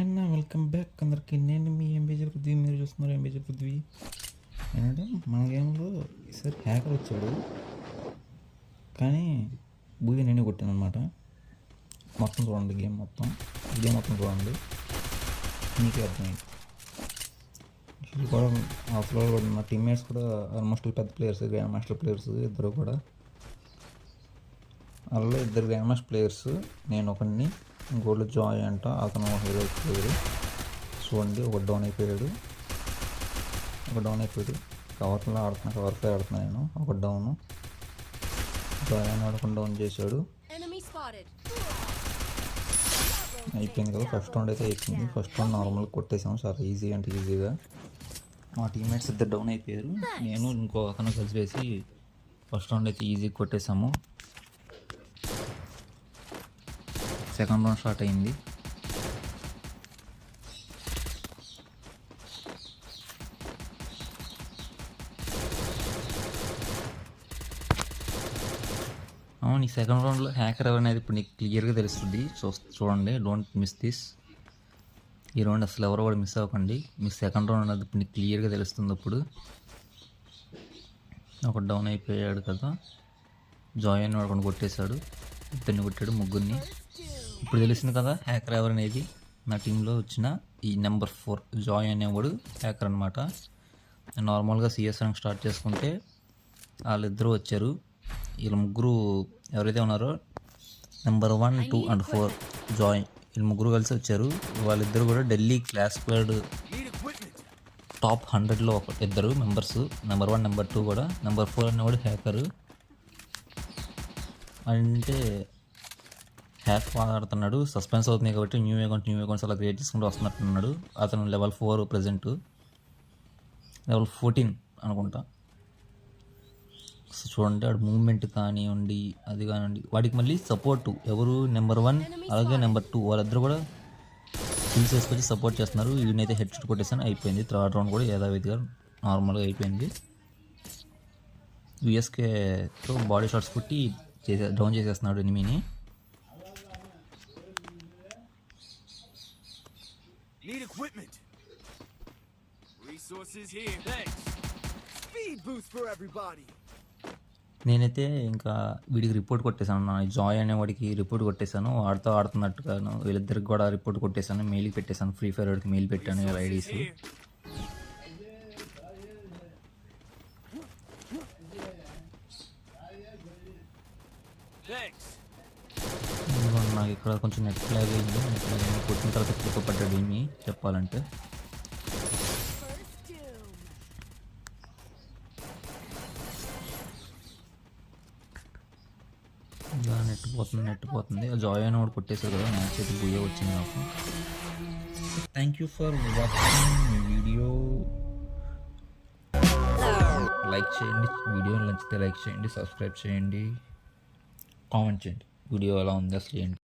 And welcome back అందరికి. నేను మీ ఎంబీజే పృథ్వీ, మీరు చూస్తున్నారు ఎంబీజే పృథ్వీ. ఏంటంటే మన గేమ్లో ఈసారి హ్యాకర్ వచ్చాడు, కానీ బూది నేనే కొట్టాను అనమాట. మొత్తం చూడండి, గేమ్ మొత్తం చూడండి, మీకే అర్థమైంది. ఇది కూడా ఆ ఫ్లోర్ కూడా నా టీమ్మేట్స్ కూడా ఆల్మోస్ట్ పెద్ద ప్లేయర్స్, గ్రాండ్ మాస్టర్ ప్లేయర్స్ ఇద్దరు కూడా. అందులో ఇద్దరు గ్రాండ్ మాస్టర్ ప్లేయర్స్, నేను ఒకడిని, ఇంకోళ్ళు జాయ్ అంట, అతను హీరో ప్లేయర్. చూడండి, ఒక డౌన్ అయిపోయాడు. కవర్లో కవర్ ఫైర్ ఆడుతున్నా నేను. ఒక డౌన్, జాయ్ అని ఆడుకుని డౌన్ చేశాడు. అయిపోయింది కదా, ఫస్ట్ రౌండ్ అయితే అయిపోయింది. ఫస్ట్ రౌండ్ నార్మల్గా కొట్టేసాము, చాలా ఈజీ అంటే ఈజీగా. మా టీమ్మేట్స్ ఇద్దరు డౌన్ అయిపోయారు, నేను ఇంకో అతను కలిసి వేసి ఫస్ట్ రౌండ్ అయితే ఈజీగా కొట్టేసాము. సెకండ్ రౌండ్ స్టార్ట్ అయింది. అవును, ఈ సెకండ్ రౌండ్లో హ్యాకర్ ఎవరనేది ఇప్పుడు నీకు క్లియర్గా తెలుస్తుంది. చూడండి, డోంట్ మిస్ దిస్. ఈ రౌండ్ అసలు ఎవరు కూడా మిస్ అవ్వకండి. మీ సెకండ్ రౌండ్ అనేది ఇప్పుడు నీకు క్లియర్గా తెలుస్తుంది. అప్పుడు ఒక డౌన్ అయిపోయాడు కదా, జాయ్ అని వాడుకొని కొట్టేశాడు, ఇద్దరిని కొట్టాడు, ముగ్గురిని. ఇప్పుడు తెలిసింది కదా హ్యాకర్ ఎవరనేది. నా టీంలో వచ్చిన ఈ నెంబర్ 4 జాయ్ అనేవాడు హ్యాకర్ అనమాట. నార్మల్గా సిఎస్ ర్యాంక్ స్టార్ట్ చేసుకుంటే వాళ్ళిద్దరూ వచ్చారు. వీళ్ళ ముగ్గురు ఎవరైతే ఉన్నారో నెంబర్ 1, 2 and 4 జాయ్, వీళ్ళు ముగ్గురు కలిసి వచ్చారు. వాళ్ళిద్దరు కూడా ఢిల్లీ క్లాస్ స్క్వాడ్ టాప్ 100లో ఇద్దరు మెంబర్స్. నెంబర్ 1, నెంబర్ 2 కూడా. నెంబర్ 4 అనేవాడు హ్యాకరు. అంటే హ్యాక్ ఆడుతున్నాడు, సస్పెన్స్ అవుతుంది కాబట్టి న్యూ అకౌంట్స్ అలా క్రియేట్ చేసుకుంటూ వస్తున్నట్టున్నాడు. అతను లెవెల్ 4 ప్రజెంట్, లెవెల్ 14 అనుకుంటా. సో చూడండి, వాడు మూవ్మెంట్ కానివ్వండి, అది కానివ్వండి. వాడికి మళ్ళీ సపోర్ట్ ఎవరు, నెంబర్ 1 అలాగే నెంబర్ 2 వాళ్ళిద్దరు కూడా కిల్స్ వేసుకొచ్చి సపోర్ట్ చేస్తున్నారు. వీడినైతే హెడ్ షాట్ కొట్టేసాను, అయిపోయింది. థర్డ్ రౌండ్ కూడా యథావిధిగా నార్మల్గా అయిపోయింది. యూఎస్కేతో బాడీ షాట్స్ కొట్టి డౌన్ చేసేస్తున్నాడు ఎనిమిని. Need equipment. Resources here. Thanks. Speed boost for everybody. నేనైతే ఇంకా వీడికి రిపోర్ట్ కొట్టేశాను. నా జాయ్ అనే వాడికి రిపోర్ట్ కొట్టేశాను. వాడితో ఆడుతున్నట్టుగాను వీళ్ళిద్దరికి కూడా రిపోర్ట్ కొట్టేశాను. మెయిల్కి పెట్టేశాను, ఫ్రీ ఫైర్ వాడికి మెయిల్ పెట్టాను వీళ్ళ ఐడీస్. నాకు ఇక్కడ కొంచెం నెట్ ఫ్లాగ్ అయింది. కొట్టిన తర్వాత ఎక్కువ పడ్డాడు ఏమి చెప్పాలంటే. ఇలా నెట్ పోతుంది. జాయ్ అని కూడా కొట్టేశారు కదా, మ్యాచ్ అయితే బుయ్య వచ్చింది నాకు. Thank you for watching video. Like చేయండి, వీడియో నచ్చితే లైక్ చేయండి, సబ్స్క్రైబ్ చేయండి, కామెంట్ చేయండి, వీడియో ఎలా ఉంది అసలు ఏంటి.